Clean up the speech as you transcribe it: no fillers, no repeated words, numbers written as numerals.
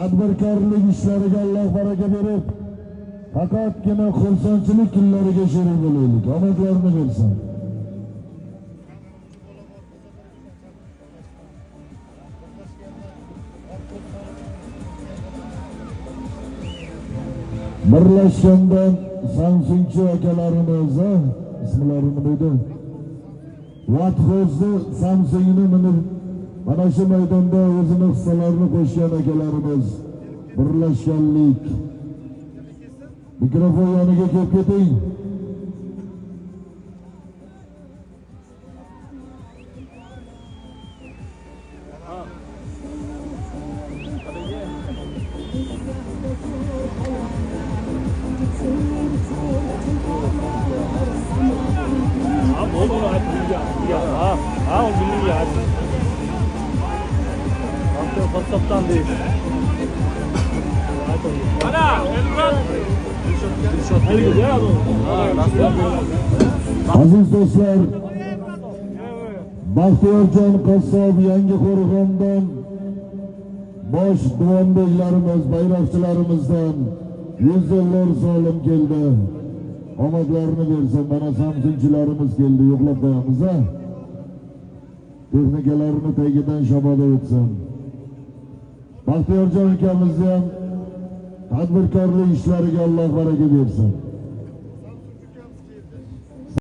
Tadbirkorlik ishlariga Alloh baraka berib, faqatgina xursandchilik kunlariga sherik bo'laylik. Omadlarni bersin. Birlashgandan Samsungchi akalarimiz, ismlarini bildim. Vatxo'zni Samsungni minib mana shu maydonda o'zini hissalarini qo'shgan akalarimiz, birlashganlik. Mikrofon yoniga kelib keting. Aziz do'stlar, Baxtiyorjon Qassob Yangiqo'rg'ondan bosh duondeklarimiz, bayroqchilarimizdan $100 so'lim keldi. Omadlarini bersin. Mana Samsungchilarimiz keldi, yo'qlab qo'yamiz ha. Texnikalarini tagidan shaboda o'tsin. Baxtiyorjon akamizni ham tadbirkorlik ishlariga Alloh baraka bersin.